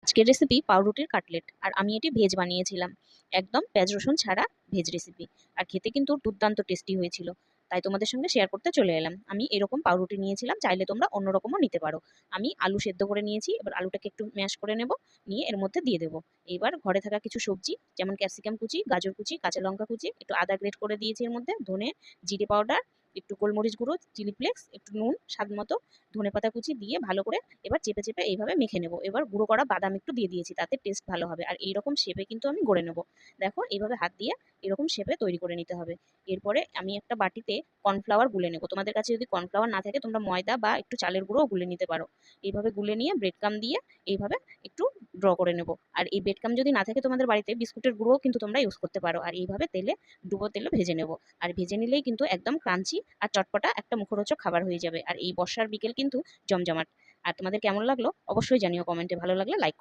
আজকের রেসিপি পাউরুটির কাটলেট, আর আমি এটি ভেজ বানিয়েছিলাম। একদম পেঁয়াজ রসুন ছাড়া ভেজ রেসিপি। আর খেতে কিন্তু দুর্দান্ত টেস্টি হয়েছিল। তাই তোমাদের সঙ্গে শেয়ার করতে চলে এলাম। আমি এরকম পাউরুটি নিয়েছিলাম, চাইলে তোমরা অন্য রকমও নিতে পারো। আমি আলু সেদ্ধ করে নিয়েছি, এবার আলুটাকে একটু ম্যাশ করে নেব, নিয়ে এর মধ্যে দিয়ে দেবো। এবার ঘরে থাকা কিছু সবজি, যেমন ক্যাপসিকাম কুচি, গাজর কুচি, কাঁচা লঙ্কা কুচি, একটু আদা গ্রেট করে দিয়েছি এর মধ্যে, ধনে জিরে পাউডার, একটু গোলমরিচ গুঁড়ো, চিলি ফ্লেক্স, একটু নুন স্বাদ মতো, ধনেপাতা কুচি দিয়ে ভালো করে এবার চেপে চেপে এইভাবে মেখে নেব। এবার গুঁড়ো করা বাদাম একটু দিয়ে দিয়েছি, তাতে টেস্ট ভালো হবে। আর এইরকম শেপে কিন্তু আমি গড়ে নেব। দেখো এইভাবে হাত দিয়ে এরকম শেপে তৈরি করে নিতে হবে। এরপরে আমি একটা বাটিতে কর্নফ্লাওয়ার গুলে নেব। তোমাদের কাছে যদি কর্নফ্লাওয়ার না থাকে, তোমরা ময়দা বা একটু চালের গুঁড়োও গুলে নিতে পারো। এইভাবে গুলে নিয়ে ব্রেড কাম দিয়ে এইভাবে একটু ড্র করে নেব। আর এই ব্রেড কাম যদি না থাকে তোমাদের বাড়িতে, বিস্কুটের গুঁড়োও কিন্তু তোমরা ইউজ করতে পারো। আর এইভাবে তেলে ডুবো তেলে ভেজে নেব। আর ভেজে নিলেই কিন্তু একদম ক্রাঞ্চি আর চটপটা একটা মুখরোচক খাবার হয়ে যাবে। আর এই বর্ষার বিকেল কিন্তু জমজমাট। আর তোমাদের কেমন লাগলো অবশ্যই জানিও কমেন্টে। ভালো লাগলে লাইক